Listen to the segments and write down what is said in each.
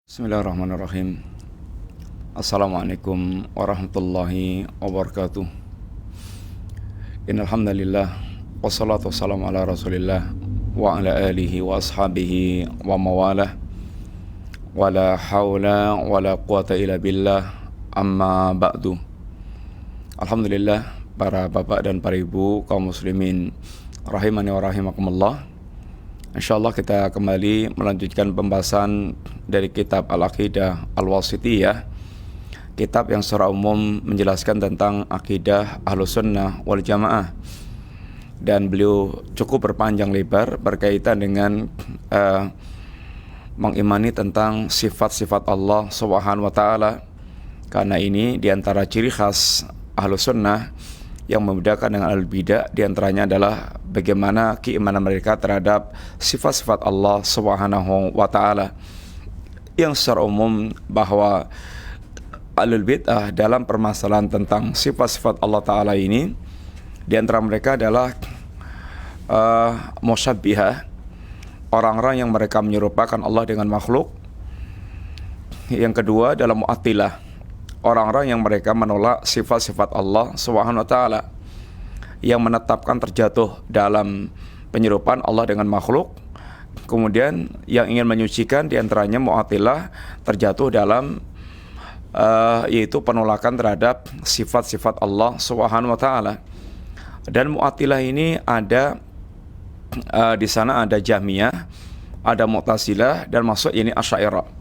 Bismillahirrahmanirrahim. Assalamualaikum warahmatullahi wabarakatuh. Innal hamdalillah wassalatu wassalamu ala Rasulillah wa ala alihi wa ashabihi wa mawalah. Wala haula wala quwata illa billah, amma ba'du. Alhamdulillah, para bapak dan para ibu kaum muslimin rahimani wa rahimakumullah. InsyaAllah kita kembali melanjutkan pembahasan dari kitab Al-Aqidah Al-Wasithiyah, kitab yang secara umum menjelaskan tentang akidah Ahlussunnah wal Jamaah. Dan beliau cukup berpanjang lebar berkaitan dengan mengimani tentang sifat-sifat Allah Subhanahu wa Ta'ala. Karena ini diantara ciri khas Ahlussunnah yang membedakan dengan al-bidah, diantaranya adalah bagaimana keimanan mereka terhadap sifat-sifat Allah Subhanahu wa Ta'ala, yang secara umum bahwa al-bidah dalam permasalahan tentang sifat-sifat Allah Ta'ala ini, diantara mereka adalah musyabbihah, orang-orang yang mereka menyerupakan Allah dengan makhluk. Yang kedua adalah mu'attilah, orang-orang yang mereka menolak sifat-sifat Allah Subhanahu wa Ta'ala, yang menetapkan terjatuh dalam penyerupaan Allah dengan makhluk. Kemudian yang ingin menyucikan diantaranya mu'attilah terjatuh dalam yaitu penolakan terhadap sifat-sifat Allah Subhanahu wa Ta'ala. Dan mu'attilah ini ada di sana ada Jahmiyah, ada Mu'tazilah, dan masuk ini Asy'ariyah.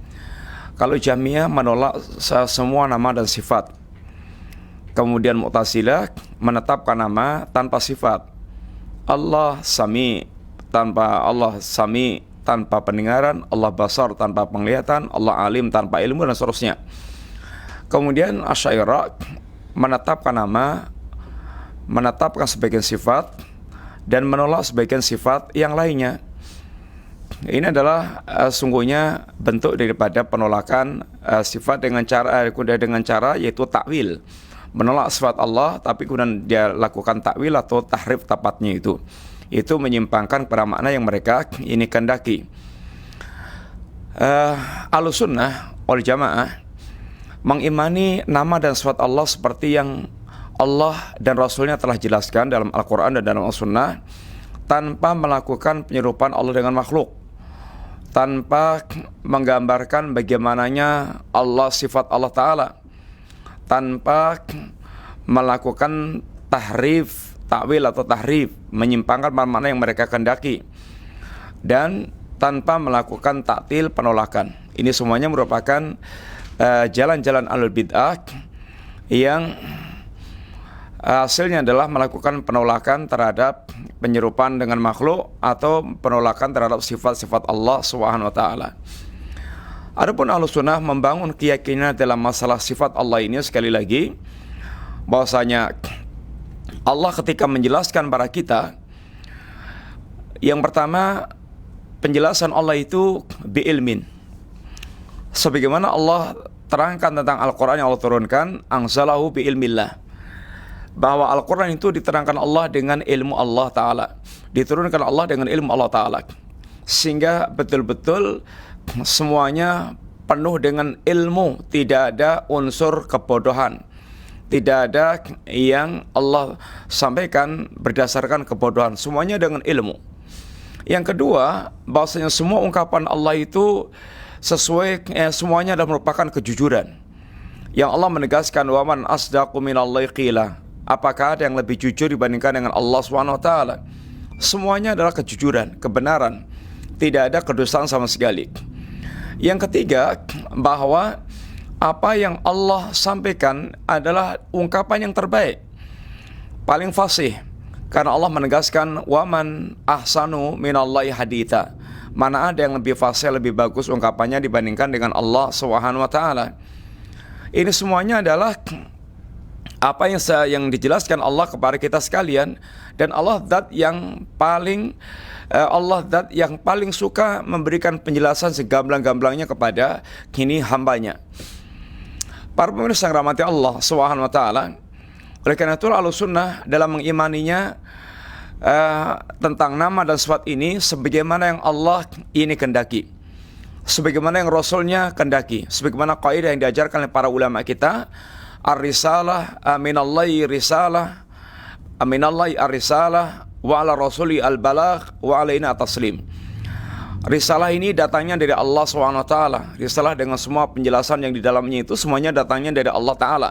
Kalau Jahmiyah menolak semua nama dan sifat. Kemudian Mu'tazilah menetapkan nama tanpa sifat. Allah Sami tanpa pendengaran, Allah Basar tanpa penglihatan, Allah Alim tanpa ilmu, dan seterusnya. Kemudian Asy'ariyah menetapkan nama, menetapkan sebagian sifat, dan menolak sebagian sifat yang lainnya. Ini adalah sungguhnya bentuk daripada penolakan sifat dengan cara yaitu takwil, menolak sifat Allah tapi kemudian dia lakukan takwil atau tahrif tepatnya, itu menyimpangkan pada makna yang mereka ini kehendaki. Ahlussunnah wal Jamaah mengimani nama dan sifat Allah seperti yang Allah dan Rasulnya telah jelaskan dalam Al-Quran dan dalam As-Sunnah, tanpa melakukan penyerupaan Allah dengan makhluk, tanpa menggambarkan bagaimananya Allah, sifat Allah Ta'ala, tanpa melakukan tahrif, takwil atau tahrif, menyimpangkan makna yang mereka kehendaki, dan tanpa melakukan taktil, penolakan. Ini semuanya merupakan jalan-jalan al-bid'ah yang hasilnya adalah melakukan penolakan terhadap penyerupaan dengan makhluk atau penolakan terhadap sifat-sifat Allah Subhanahu wa Ta'ala. Adapun Ahlussunnah membangun keyakinan dalam masalah sifat Allah ini, sekali lagi, bahwasanya Allah ketika menjelaskan para kita, yang pertama penjelasan Allah itu bi'ilmin, sebagaimana Allah terangkan tentang Al-Quran yang Allah turunkan, anzalahu bi'ilmillah, bahwa Al-Quran itu diterangkan Allah dengan ilmu Allah Ta'ala, diturunkan Allah dengan ilmu Allah Ta'ala, sehingga betul-betul semuanya penuh dengan ilmu, tidak ada unsur kebodohan, tidak ada yang Allah sampaikan berdasarkan kebodohan, semuanya dengan ilmu. Yang kedua, bahwasanya semua ungkapan Allah itu sesuai, semuanya adalah merupakan kejujuran, yang Allah menegaskan, waman asdaqu minallahi qila, apakah ada yang lebih jujur dibandingkan dengan Allah SWT? Semuanya adalah kejujuran, kebenaran, tidak ada kedustaan sama sekali. Yang ketiga, bahwa apa yang Allah sampaikan adalah ungkapan yang terbaik, paling fasih, karena Allah menegaskan, waman ahsanu minallahi haditha, mana ada yang lebih fasih, lebih bagus ungkapannya dibandingkan dengan Allah SWT. Ini semuanya adalah apa yang dijelaskan Allah kepada kita sekalian, dan Allah zat yang paling suka memberikan penjelasan segamblang-gamblangnya kepada kini hambanya. Para pemirsa yang rahmati Allah Subhanahu wa Ta'ala, oleh karena itu Ahlussunnah dalam mengimaninya tentang nama dan sifat ini sebagaimana yang Allah ini kehendaki, sebagaimana yang Rasulnya kendaki, sebagaimana kaidah yang diajarkan oleh para ulama kita, ar-risalah minallahi risalah, aminallahi ar-risalah, wa ala rasuli al-balagh, wa alaina at-taslim. Risalah ini datangnya dari Allah SWT. Risalah dengan semua penjelasan yang di dalamnya itu semuanya datangnya dari Allah Ta'ala.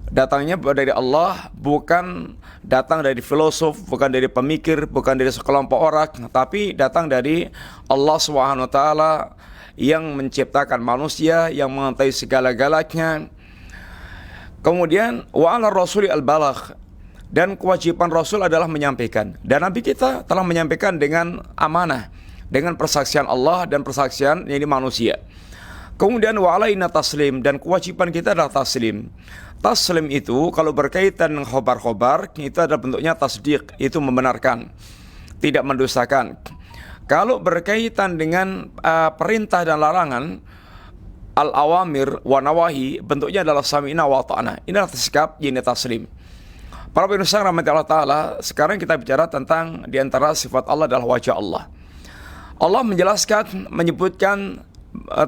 Datangnya dari Allah, bukan datang dari filosof, bukan dari pemikir, bukan dari sekelompok orang, tapi datang dari Allah SWT yang menciptakan manusia, yang mengetahui segala-galanya. Kemudian wa ala rasuli al-balagh, dan kewajiban Rasul adalah menyampaikan. Dan Nabi kita telah menyampaikan dengan amanah, dengan persaksian Allah dan persaksian ini manusia. Kemudian wa alaina taslim, dan kewajiban kita adalah taslim. Taslim itu kalau berkaitan dengan khobar-khobar, itu adalah bentuknya tasdiq, itu membenarkan, tidak mendustakan. Kalau berkaitan dengan perintah dan larangan, al-awamir wa nawahi, bentuknya adalah sami'na wa ta'na. Ini adalah sikap ini taslim. Para pemirsa rahmati Allah Ta'ala, sekarang kita bicara tentang diantara sifat Allah adalah wajah Allah. Allah menjelaskan, menyebutkan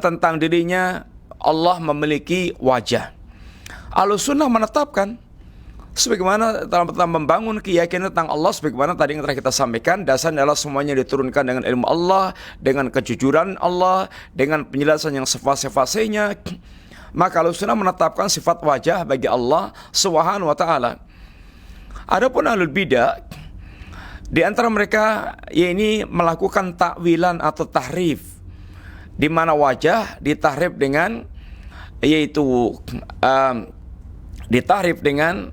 tentang dirinya, Allah memiliki wajah. Ahlussunnah menetapkan, sebagaimana dalam membangun keyakinan tentang Allah, sebagaimana tadi yang telah kita sampaikan, dasarnya adalah semuanya diturunkan dengan ilmu Allah, dengan kejujuran Allah, dengan penjelasan yang sefase-fasenya. Maka Ahlussunnah menetapkan sifat wajah bagi Allah Subhanahu wa Ta'ala. Adapun ahlul bidah, di antara mereka ini melakukan takwilan atau tahrif, di mana wajah ditahrif dengan ditahrif dengan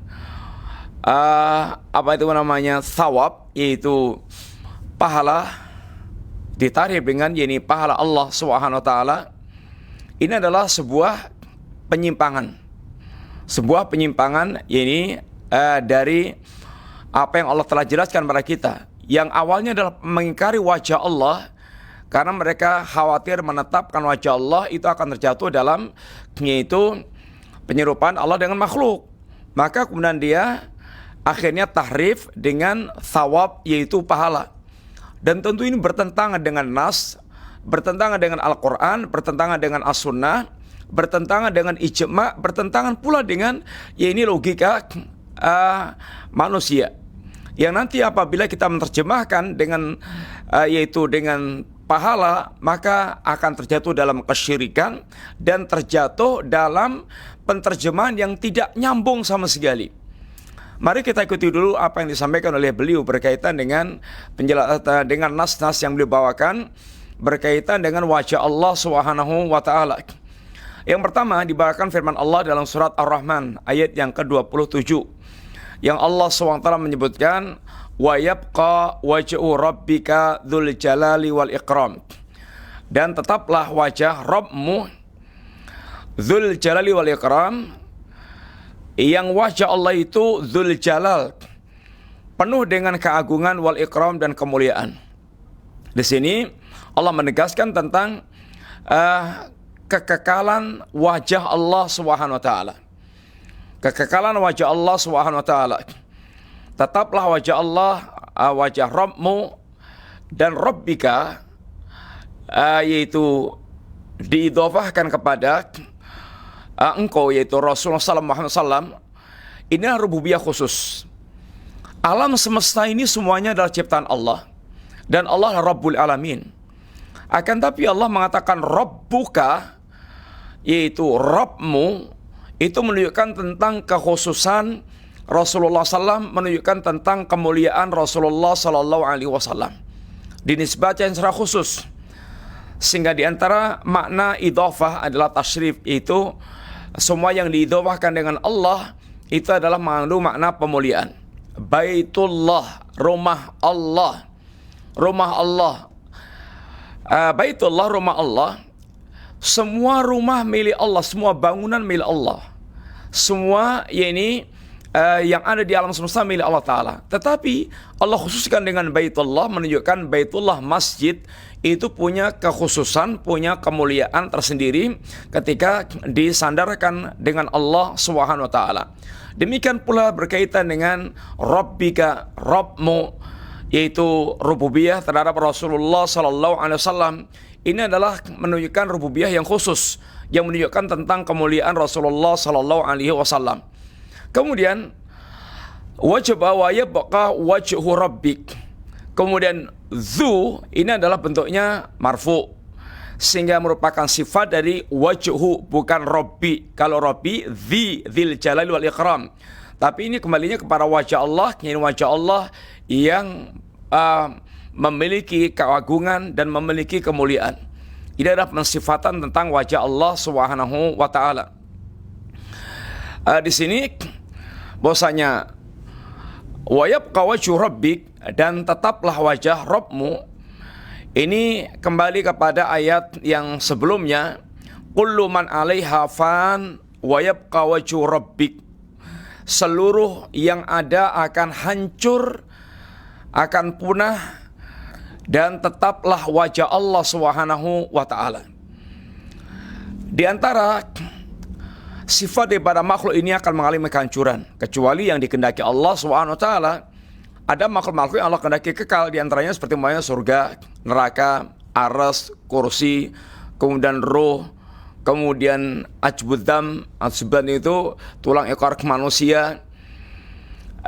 apa itu namanya thawab, yaitu pahala, ditahrif dengan pahala Allah Subhanahu wa Ta'ala. Ini adalah sebuah penyimpangan, dari apa yang Allah telah jelaskan kepada kita, yang awalnya adalah mengingkari wajah Allah, karena mereka khawatir menetapkan wajah Allah itu akan terjatuh dalam yaitu penyerupaan Allah dengan makhluk. Maka kemudian dia akhirnya tahrif dengan thawab, yaitu pahala. Dan tentu ini bertentangan dengan nas, bertentangan dengan Al-Quran, bertentangan dengan As-Sunnah, bertentangan dengan ijma', bertentangan pula dengan logika manusia. Yang nanti apabila kita menerjemahkan dengan yaitu dengan pahala, maka akan terjatuh dalam kesyirikan dan terjatuh dalam penterjemahan yang tidak nyambung sama sekali. Mari kita ikuti dulu apa yang disampaikan oleh beliau berkaitan dengan penjelasan dengan nas-nas yang beliau bawakan berkaitan dengan wajah Allah Subhanahu wa Ta'ala. Yang pertama dibawakan firman Allah dalam surat Ar-Rahman ayat yang ke-27, yang Allah SWT menyebutkan wa yabqa wajhu rabbika dzul jalali wal ikram, dan tetaplah wajah Rabbmu dzul jalali wal ikram, yang wajah Allah itu dzul jalal, penuh dengan keagungan, wal ikram, dan kemuliaan. Di sini Allah menegaskan tentang kekekalan wajah Allah Subhanahu wa Ta'ala. Kekekalan wajah Allah Subhanahu wa Ta'ala. Tetaplah wajah Allah, wajah Rabbmu, dan Rabbika, yaitu diidhofahkan kepada engkau, yaitu Rasulullah SAW. Inilah rububiyah khusus. Alam semesta ini semuanya adalah ciptaan Allah, dan Allah Rabbul Alamin. Akan tapi Allah mengatakan Rabbuka, yaitu Rabbmu, itu menunjukkan tentang kekhususan Rasulullah SAW, menunjukkan tentang kemuliaan Rasulullah SAW, dinisbatkan secara khusus. Sehingga diantara makna idhofah adalah tasyrif, yaitu semua yang diidhofahkan dengan Allah itu adalah mengandung makna pemuliaan. Baitullah, rumah Allah, rumah Allah. Baitullah, rumah Allah. Semua rumah milik Allah, semua bangunan milik Allah, semua yang ada di alam semesta milik Allah Ta'ala. Tetapi Allah khususkan dengan Baitullah, menunjukkan Baitullah masjid itu punya kekhususan, punya kemuliaan tersendiri ketika disandarkan dengan Allah Subhanahu wa Ta'ala. Demikian pula berkaitan dengan Rabbika, Rabbmu, yaitu rububiyah terhadap Rasulullah SAW. ini adalah menunjukkan rububiyah yang khusus, yang menunjukkan tentang kemuliaan Rasulullah sallallahu alaihi wasallam. Kemudian wajib wa yabqa wajhu rabbik. Kemudian zu ini adalah bentuknya marfu, sehingga merupakan sifat dari wajhu, bukan rabbi. Kalau rabbi dzil jalali wal ikram. Tapi ini kembalinya kepada wajah Allah, ini wajah Allah yang memiliki keagungan dan memiliki kemuliaan. Ini adalah pensifatan tentang wajah Allah Subhanahu wa taala. Di sini bahwasanya wa yabqa wajhu rabbik, dan tetaplah wajah Rabbmu. Ini kembali kepada ayat yang sebelumnya, kullu man 'alaiha fan wa yabqa wajhu rabbik. Seluruh yang ada akan hancur, akan punah, dan tetaplah wajah Allah Subhanahu wa taala. Di antara sifat daripada makhluk ini akan mengalami kehancuran, kecuali yang dikehendaki Allah Subhanahu wa taala. Ada makhluk-makhluk yang Allah kehendaki kekal, di antaranya seperti surga, neraka, arsy, kursi, kemudian roh, kemudian ajbuddam. Ajbuddam itu tulang ekor manusia.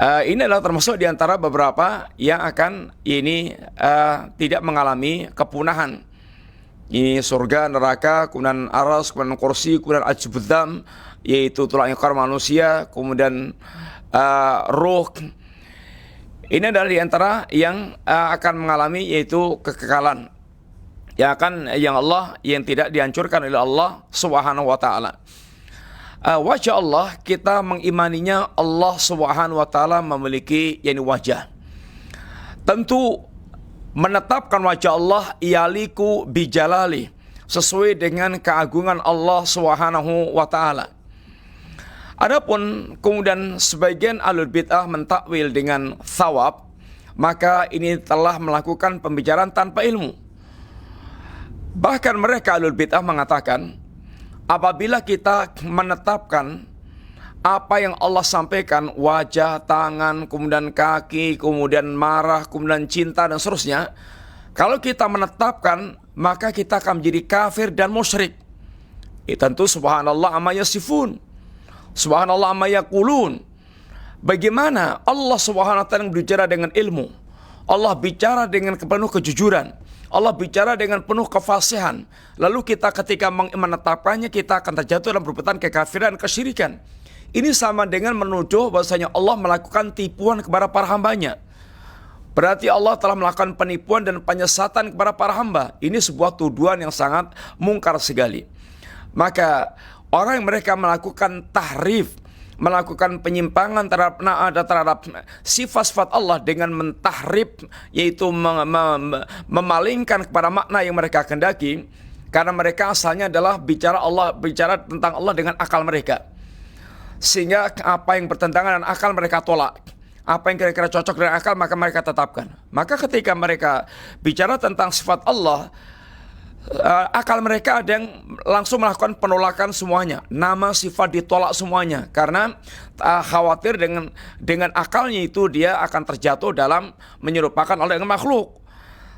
Ini adalah termasuk di antara beberapa yang akan tidak mengalami kepunahan. Ini surga, neraka, kemudian aras, kemudian kursi, kemudian ajbuddam, yaitu tulang ekor manusia, kemudian ruh. Ini adalah di antara yang akan mengalami, yaitu kekekalan yang tidak dihancurkan oleh Allah Subhanahu wa taala. Wajah Allah, kita mengimaninya Allah Subhanahu wa taala memiliki wajah. Tentu menetapkan wajah Allah yaliku bijalali, sesuai dengan keagungan Allah Subhanahu wa taala. Adapun kemudian sebagian ahlul bid'ah mentakwil dengan thawab, maka ini telah melakukan pembicaraan tanpa ilmu. Bahkan mereka ahlul bid'ah mengatakan, apabila kita menetapkan apa yang Allah sampaikan, wajah, tangan, kemudian kaki, kemudian marah, kemudian cinta, dan seterusnya, kalau kita menetapkan, maka kita akan menjadi kafir dan musyrik. Tentu subhanallah amma yasifun, subhanallah amma yaqulun. Bagaimana Allah Subhanahu wa taala berbicara dengan ilmu, Allah bicara dengan penuh kejujuran, Allah bicara dengan penuh kefasihan. Lalu kita ketika menetapkannya, kita akan terjatuh dalam perbuatan kekafiran, kesyirikan. Ini sama dengan menuduh bahwasanya Allah melakukan tipuan kepada para hambanya. Berarti Allah telah melakukan penipuan dan penyesatan kepada para hamba. Ini sebuah tuduhan yang sangat mungkar sekali. Maka orang yang mereka melakukan tahrif, melakukan penyimpangan terhadap sifat-sifat Allah dengan mentahrif, yaitu memalingkan kepada makna yang mereka kehendaki, karena mereka asalnya adalah bicara tentang Allah dengan akal mereka, sehingga apa yang bertentangan dengan akal mereka tolak, apa yang kira-kira cocok dengan akal maka mereka tetapkan. Maka ketika mereka bicara tentang sifat Allah, akal mereka ada yang langsung melakukan penolakan semuanya, nama sifat ditolak semuanya, karena khawatir dengan akalnya itu dia akan terjatuh dalam menyerupakan Allah dengan makhluk.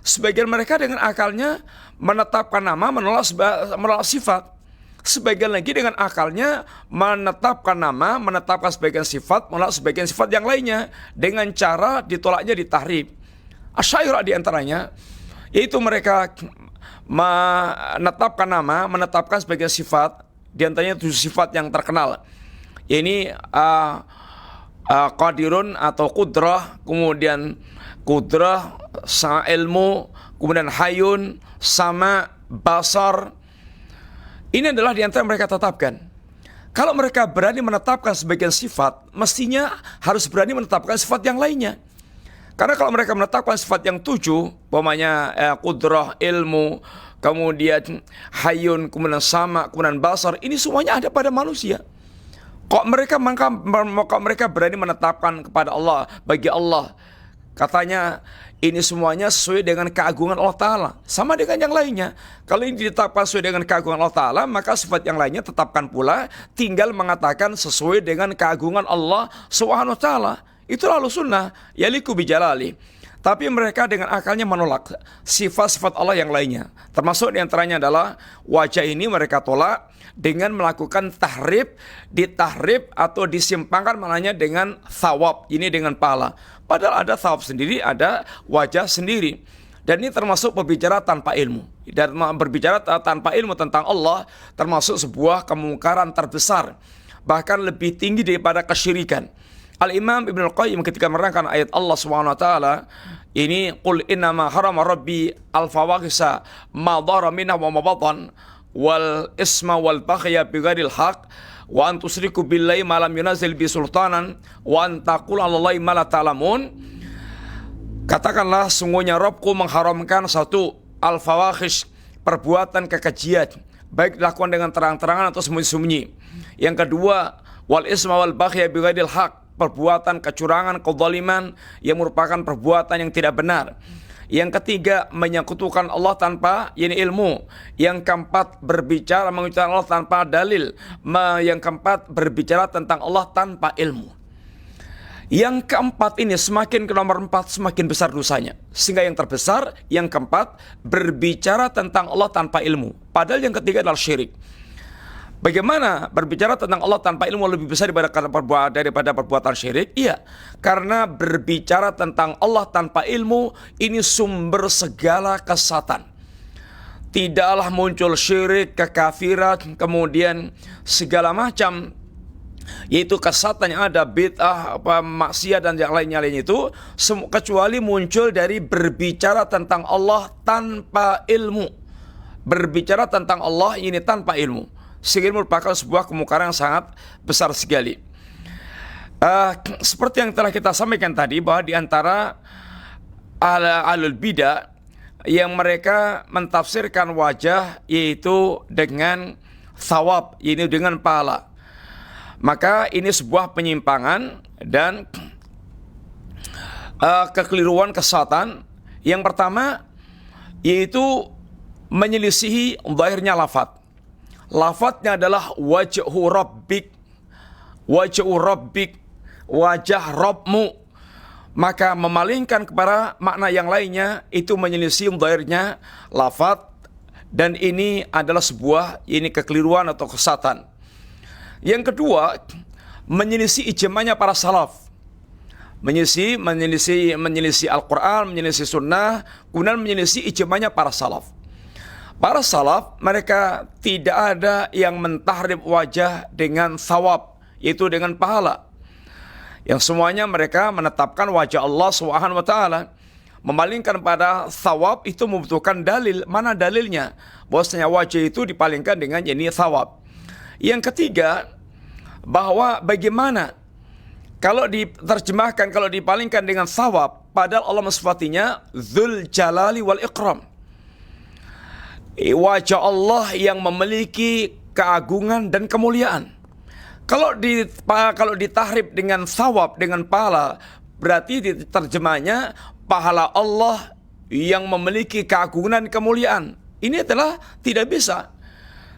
Sebagian mereka dengan akalnya menetapkan nama, menolak sifat. Sebagian lagi dengan akalnya menetapkan nama, menetapkan sebagian sifat, menolak sebagian sifat yang lainnya, dengan cara ditolaknya ditahrif. Asy'ariyah di antaranya, yaitu mereka menetapkan nama, menetapkan sebagai sifat, di antaranya 7 sifat yang terkenal. Ini qadirun atau qudrah, kemudian qudrah, ilmu, kemudian hayun, sama, basar. Ini adalah di antara mereka tetapkan. Kalau mereka berani menetapkan sebagian sifat, mestinya harus berani menetapkan sifat yang lainnya. Karena kalau mereka menetapkan sifat yang 7, umpamanya qudrah, ilmu, kemudian hayun, kemudian sama, kemudian basar, ini semuanya ada pada manusia. Kok mereka berani menetapkan kepada Allah, bagi Allah, katanya ini semuanya sesuai dengan keagungan Allah Ta'ala, sama dengan yang lainnya. Kalau ini ditetapkan sesuai dengan keagungan Allah Ta'ala, maka sifat yang lainnya tetapkan pula, tinggal mengatakan sesuai dengan keagungan Allah Subhanahu wa Ta'ala. Itulah sunnah, yaliku bijalali. Tapi mereka dengan akalnya menolak sifat-sifat Allah yang lainnya. Termasuk diantaranya adalah wajah ini mereka tolak dengan melakukan ditahrif atau disimpangkan maknanya dengan thawab, ini dengan pahala. Padahal ada thawab sendiri, ada wajah sendiri. Dan ini termasuk berbicara tanpa ilmu. Dan berbicara tanpa ilmu tentang Allah termasuk sebuah kemungkaran terbesar, bahkan lebih tinggi daripada kesyirikan. Al-Imam Ibnu Al-Qayyim ketika menerangkan ayat Allah SWT ini, qul innama harama rabbi al-fawahisa ma dhara minha wa ma batan wal isma wal baghya bighairil haq wa an tusriku billahi ma lam yunazil bi sultanan wa an taqulu 'alallahi ma la ta'lamun. Katakanlah, sungguhnya Rabbku mengharamkan satu al-fawahish, perbuatan kekejian, baik dilakukan dengan terang-terangan atau sembunyi-sembunyi. Yang kedua, wal isma wal baghya bighairil haq, perbuatan kecurangan, kezaliman yang merupakan perbuatan yang tidak benar. Yang ketiga, menyekutukan Allah tanpa ilmu. Yang keempat, berbicara mengucapkan Allah tanpa dalil. Yang keempat, berbicara tentang Allah tanpa ilmu. Yang keempat ini semakin ke nomor 4 semakin besar dosanya. Sehingga yang terbesar, yang keempat, berbicara tentang Allah tanpa ilmu. Padahal yang ketiga adalah syirik. Bagaimana berbicara tentang Allah tanpa ilmu lebih besar daripada perbuatan syirik? Iya, karena berbicara tentang Allah tanpa ilmu ini sumber segala kesesatan. Tidaklah muncul syirik, kekafiran, kemudian segala macam, yaitu kesesatan yang ada, bid'ah, maksiat dan yang lainnya itu, kecuali muncul dari berbicara tentang Allah tanpa ilmu. Berbicara tentang Allah ini tanpa ilmu, sehingga merupakan sebuah kemungkaran yang sangat besar sekali. Seperti yang telah kita sampaikan tadi, bahwa di antara ahlul bidah yang mereka mentafsirkan wajah yaitu dengan thawab, ini dengan pahala. Maka ini sebuah penyimpangan dan kekeliruan, kesesatan. Yang pertama yaitu menyelisihi zahirnya lafaz. Lafadznya adalah wajhu rabbik, wajah Rabbmu. Maka memalingkan kepada makna yang lainnya itu menyelisih zahirnya lafadz, dan ini adalah sebuah kekeliruan atau kesesatan. Yang kedua, menyelisih ijma'nya para salaf. Menyelisih Al-Quran, menyelisih sunnah, kemudian menyelisih ijma'nya para salaf. Para salaf mereka tidak ada yang mentahrif wajah dengan thawab, yaitu dengan pahala. Yang semuanya mereka menetapkan wajah Allah SWT. Memalingkan pada thawab itu membutuhkan dalil. Mana dalilnya? Bahwasanya wajah itu dipalingkan dengan thawab. Yang ketiga, bahwa bagaimana kalau diterjemahkan, kalau dipalingkan dengan thawab, padahal Allah mensifatinya Dzul Jalali wal Ikram. Wajah Allah yang memiliki keagungan dan kemuliaan. Kalau ditahrif dengan thawab, dengan pahala, berarti terjemahnya pahala Allah yang memiliki keagungan dan kemuliaan. Ini adalah tidak bisa,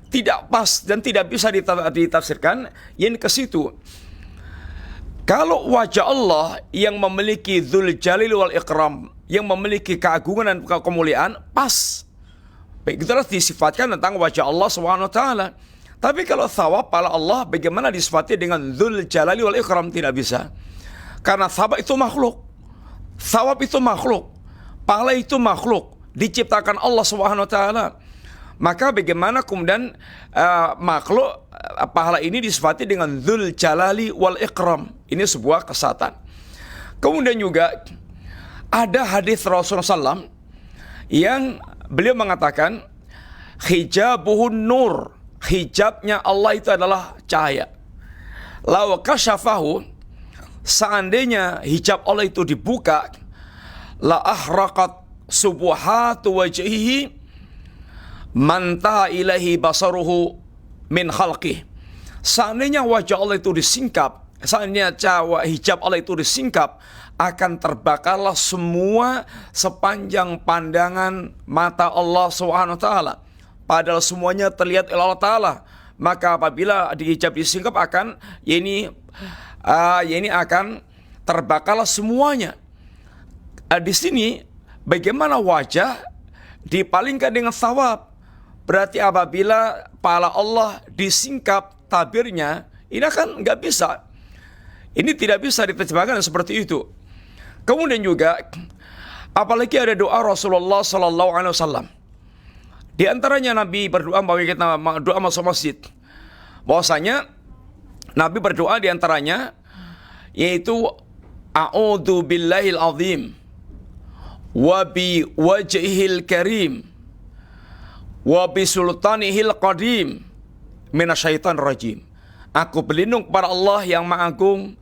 tidak pas, dan tidak bisa ditafsirkan yang ke situ. Kalau wajah Allah yang memiliki Dzul Jalil wal Ikram, yang memiliki keagungan dan kemuliaan, pas. Baik, itulah disifatkan tentang wajah Allah SWT. Tapi kalau thawab pahala Allah, bagaimana disifati dengan Dzul Jalali wal Ikram? Tidak bisa. Karena thawab itu makhluk. Thawab itu makhluk. Pahala itu makhluk. Diciptakan Allah SWT. Maka bagaimana kemudian makhluk pahala ini disifati dengan Dzul Jalali wal Ikram? Ini sebuah kesesatan. Kemudian juga ada hadis Rasulullah SAW yang beliau mengatakan hijabuhun nur, hijabnya Allah itu adalah cahaya. Law kasyafahu, seandainya hijab Allah itu dibuka, la ahraqat subuhatu wajhihi manta ilahi basaruhu min khalqih. Seandainya wajah Allah itu disingkap, seandainya hijab Allah itu disingkap, akan terbakarlah semua sepanjang pandangan mata Allah SWT. Padahal semuanya terlihat oleh Allah Ta'ala. Maka apabila dihijab disingkap akan akan terbakarlah semuanya. Di sini bagaimana wajah dipalingkan dengan thawab. Berarti apabila pahala Allah disingkap tabirnya, ini kan nggak bisa. Ini tidak bisa diterjemahkan seperti itu. Kemudian juga, apalagi ada doa Rasulullah Sallallahu Alaihi Wasallam. Di antaranya Nabi berdoa bahwa kita doa masuk masjid. Bahwasanya Nabi berdoa di antaranya yaitu A'udzu billahil azim wa bi wajhihil karim wa bi sultanihil qadim minasyaitonir rajim. Aku berlindung kepada Allah yang Maha Agung,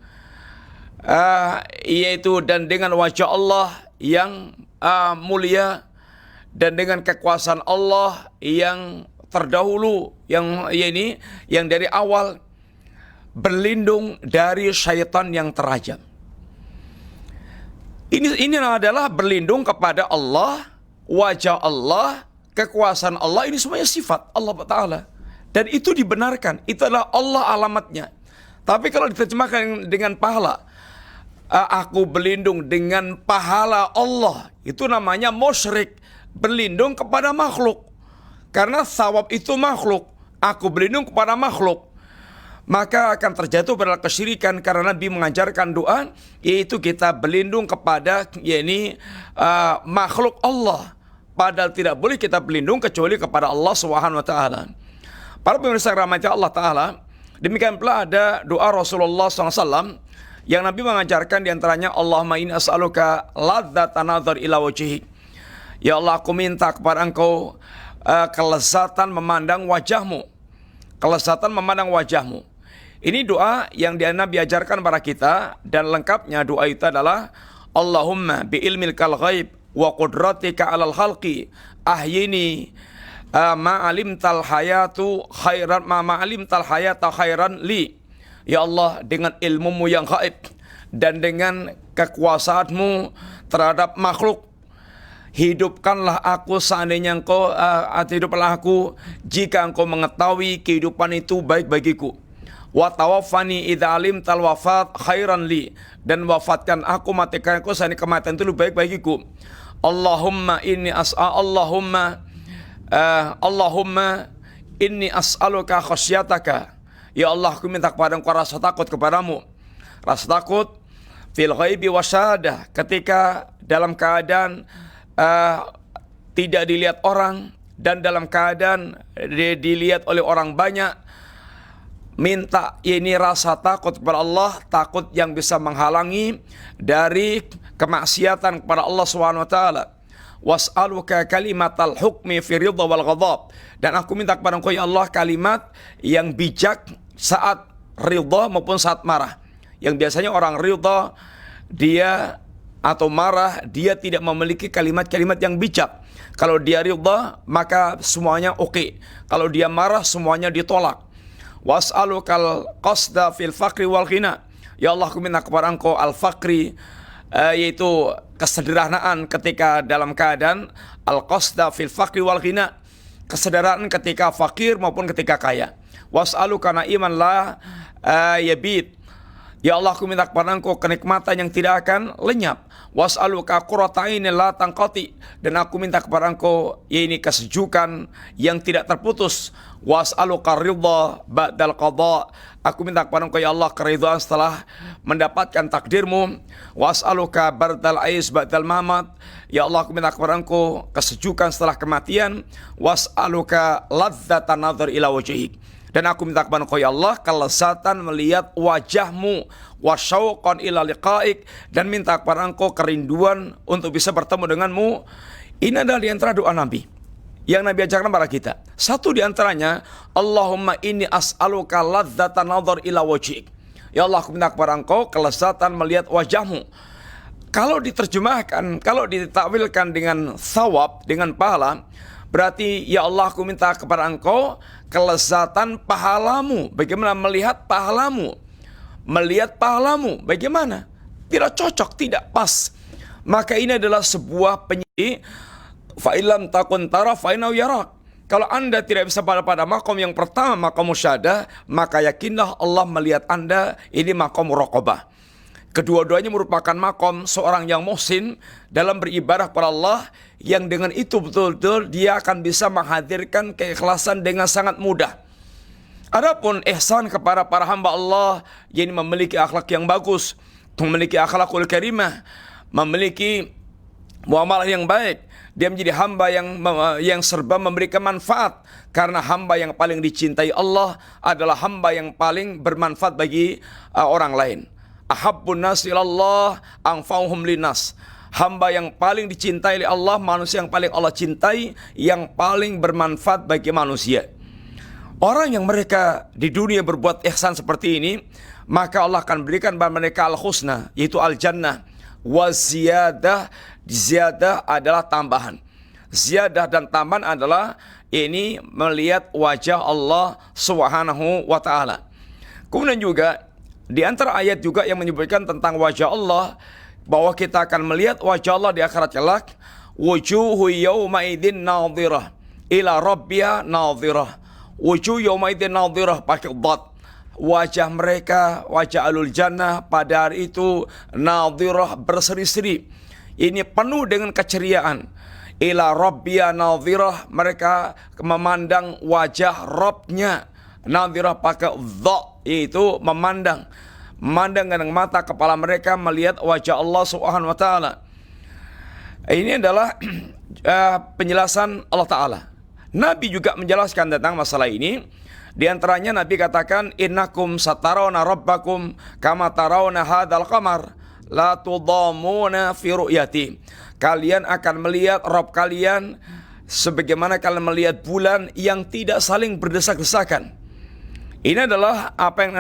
yaitu dan dengan wajah Allah yang mulia dan dengan kekuasaan Allah yang terdahulu, yang dari awal, berlindung dari syaitan yang terajam. Ini adalah berlindung kepada Allah, wajah Allah, kekuasaan Allah, ini semuanya sifat Allah Ta'ala. Dan itu dibenarkan, itu adalah Allah alamatnya. Tapi kalau diterjemahkan dengan pahala, aku berlindung dengan pahala Allah, itu namanya musyrik, berlindung kepada makhluk. Karena thawab itu makhluk, aku berlindung kepada makhluk, maka akan terjatuh pada kesyirikan. Karena Nabi mengajarkan doa, yaitu kita berlindung kepada makhluk Allah, padahal tidak boleh kita berlindung kecuali kepada Allah Subhanahu wa taala. Para pemirsa rahmati Allah Ta'ala, demikian pula ada doa Rasulullah SAW yang Nabi mengajarkan diantaranya, Allahumma inni as'aluka ladzatan nazar ila wajhik. Ya Allah, aku minta kepada Engkau kelezatan memandang wajahmu. Kelezatan memandang wajahmu. Ini doa yang Nabi ajarkan kepada kita, dan lengkapnya doa itu adalah Allahumma bi ilmil kal ghaib wa qudratika alal khalqi ahyini ma'alim tal hayatu khairan ma'alim tal hayata khairan li. Ya Allah, dengan ilmumu yang gaib dan dengan kekuasaanmu terhadap makhluk, hidupkanlah aku seandainya Engkau hidupkanlah aku jika Engkau mengetahui kehidupan itu baik bagiku. Wa tawaffani idza alim tal wafat khairan li, dan wafatkan aku, matikan aku seandainya kematian itu lebih baik bagiku. Allahumma inni as'aluka khasyataka. Ya Allah, aku minta kepada Engkau rasa takut kepadamu. Rasa takut fil ghaibi wasyahadah, ketika dalam keadaan tidak dilihat orang dan dalam keadaan dilihat oleh orang banyak. Minta ini rasa takut kepada Allah, takut yang bisa menghalangi dari kemaksiatan kepada Allah Subhanahu wa taala. Was'aluka kalimatal hukmi fi ridha wal ghadab, dan aku minta kepada Engkau ya Allah kalimat yang bijak saat ridha maupun saat marah. Yang biasanya orang ridha dia atau marah, dia tidak memiliki kalimat-kalimat yang bijak. Kalau dia ridha maka semuanya oke. Kalau dia marah semuanya ditolak. Was'alukal qasda fil faqri wal ghina. Ya Allah, aku minta kepada Engkau al-faqri, yaitu kesederhanaan ketika dalam keadaan, al-qasda fil faqri wal ghina, kesederhanaan ketika fakir maupun ketika kaya. Was'aluka na'iman la yabid. Ya Allah, aku minta kepada Engkau kenikmatan yang tidak akan lenyap. Was'aluka qurrata ainin la tanqati, dan aku minta kepada Engkau ini kesejukan yang tidak terputus. Was'aluka ridha ba'dal qada, aku minta kepada Engkau ya Allah keridhaan setelah mendapatkan takdirmu. Was'aluka bardal ais ba'dal mamat, ya Allah, aku minta kepada Engkau kesejukan setelah kematian. Was'aluka ladzatan nazar ila wajhik, dan aku minta kepada Engkau ya Allah kelezatan melihat wajahmu. Wasyauqan ila liqaik, dan minta kepada Engkau kerinduan untuk bisa bertemu denganmu. Ini adalah di antara doa Nabi yang Nabi ajarkan kepada kita. Satu di antaranya, Allahumma inni as'aluka ladzatan nazar ila wajhik. Ya Allah, aku minta kepada Engkau kelezatan melihat wajahmu. Kalau diterjemahkan, kalau ditakwilkan dengan thawab, dengan pahala, berarti ya Allah, aku minta kepada Engkau kelezatan pahalamu. Bagaimana melihat pahalamu? Melihat pahalamu bagaimana? Tidak cocok, tidak pas. Maka ini adalah sebuah penyakit. Fa'ilam takun tara fa'inau yarak. Kalau anda tidak bisa pada makom yang pertama, makom musyahadah, maka yakinlah Allah melihat anda. Ini makom muraqabah. Kedua-duanya merupakan makom seorang yang muhsin dalam beribadah kepada Allah, yang dengan itu betul-betul dia akan bisa menghadirkan keikhlasan dengan sangat mudah. Adapun ihsan kepada para hamba Allah yang memiliki akhlak yang bagus, memiliki akhlakul karimah, memiliki muamalah yang baik, dia menjadi hamba yang serba memberikan manfaat, karena hamba yang paling dicintai Allah adalah hamba yang paling bermanfaat bagi orang lain. Ahabbun nas ilallah anfa'uhum linnas. Hamba yang paling dicintai oleh Allah, manusia yang paling Allah cintai, yang paling bermanfaat bagi manusia. Orang yang mereka di dunia berbuat ihsan seperti ini, maka Allah akan berikan kepada mereka al-husna, yaitu al-jannah. Wa ziyadah adalah tambahan. Ziyadah dan tambahan adalah ini melihat wajah Allah Subhanahu wa ta'ala. Kemudian juga di antara ayat juga yang menyebutkan tentang wajah Allah, bahwa kita akan melihat wajah Allah di akhirat kelak. Wujuhu yawma idzin nadhirah ila rabbiha nadhirah. Wujuh yawma idzin nadhirah pakai dhat. Wajah mereka, wajah alul jannah pada hari itu nadhirah, berseri-seri. Ini penuh dengan keceriaan. Ila rabbiya nadhirah, mereka memandang wajah Rabbnya. Nadhirah pakai dha, yaitu memandang dengan mata kepala mereka, melihat wajah Allah Subhanahu wa taala. Ini adalah penjelasan Allah taala. Nabi juga menjelaskan tentang masalah ini. Di antaranya Nabi katakan, innakum satarawna rabbakum kama tarawna hadzal qamar la tudamuna fi ru'yati. Kalian akan melihat Rabb kalian sebagaimana kalian melihat bulan yang tidak saling berdesak-desakan. Ini adalah apa yang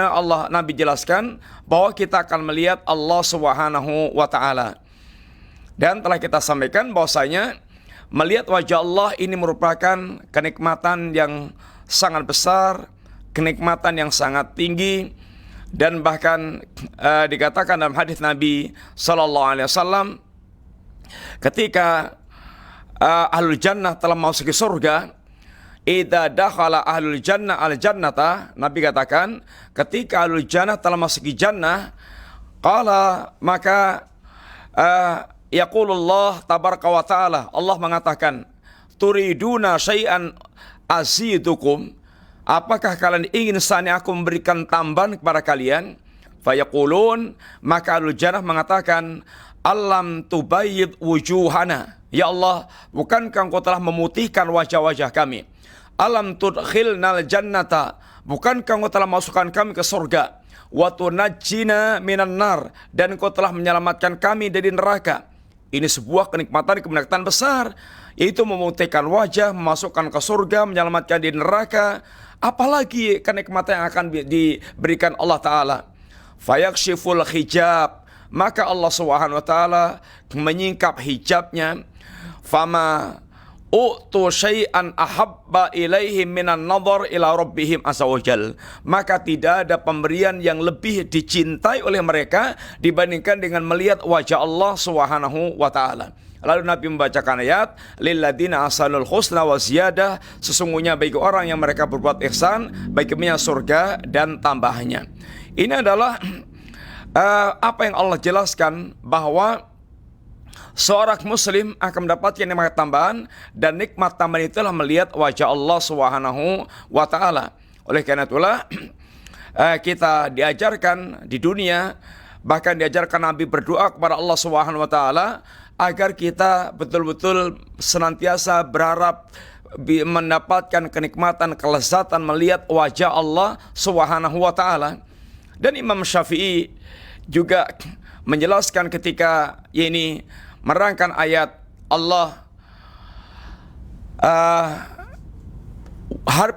Nabi jelaskan, bahwa kita akan melihat Allah Subhanahu wa taala. Dan telah kita sampaikan bahwasanya melihat wajah Allah ini merupakan kenikmatan yang sangat besar, kenikmatan yang sangat tinggi, dan bahkan dikatakan dalam hadis Nabi sallallahu alaihi wasallam, ketika ahlul jannah telah masuk ke surga, idza dakhala ahlul jannah al jannata, Nabi katakan ketika ahlul jannah telah masuk ke jannah, qala, maka yaqulullah tabaraka wa taala, Allah mengatakan, turiduna syai'an azidukum, apakah kalian ingin saatnya aku memberikan tambahan kepada kalian? Fayaqulun, maka ahlul jannah mengatakan, alam tubayyid wujuhana, ya Allah, bukankah engkau telah memutihkan wajah-wajah kami? Alam tudkhilnal jannata, bukankah engkau telah masukkan kami ke surga? Wa tunajjina minan nar, dan engkau telah menyelamatkan kami dari neraka. Ini sebuah kenikmatan besar, yaitu memutihkan wajah, memasukkan ke surga, menyelamatkan di neraka. Apalagi kenikmatan yang akan diberikan Allah Ta'ala. Fayakshiful hijab, maka Allah Subhanahu wa ta'ala menyingkap hijabnya. Fama u'tu syai'an ahabba ilaihim minan nadhar ila rabbihim azza wajal, maka tidak ada pemberian yang lebih dicintai oleh mereka dibandingkan dengan melihat wajah Allah Subhanahu wa ta'ala. Lalu Nabi membacakan ayat, lilladzina ahsanul husna wa ziyadah, sesungguhnya bagi orang yang mereka berbuat ihsan, baginya surga dan tambahannya. Ini adalah apa yang Allah jelaskan, bahwa seorang muslim akan mendapatkan nikmat tambahan, dan nikmat tambahan itulah melihat wajah Allah Subhanahu wa ta'ala. Oleh karena itulah kita diajarkan di dunia, bahkan diajarkan Nabi berdoa kepada Allah Subhanahu wa ta'ala agar kita betul-betul senantiasa berharap mendapatkan kenikmatan, kelezatan melihat wajah Allah Subhanahu wa ta'ala. Dan Imam Syafi'i juga menjelaskan ketika ini merangkan ayat Allah,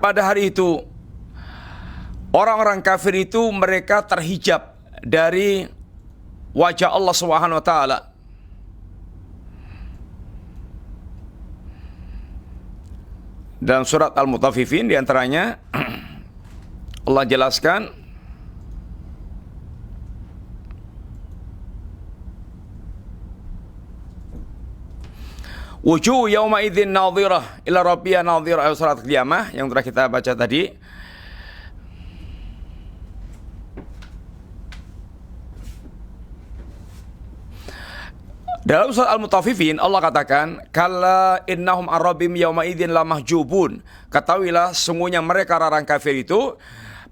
pada hari itu orang-orang kafir itu mereka terhijab dari wajah Allah Subhanahu wa ta'ala. Dalam surat Al-Mutaffifin diantaranya Allah jelaskan, wujuh yawma idzin nadhirah ila rabbiha nadhirah, surat Qiyamah yang telah kita baca tadi. Dalam surat Al-Mutaffifin Allah katakan, kalla innahum arabim yauma idzin lamahjubun. Ketahuilah sungguhnya mereka orang kafir itu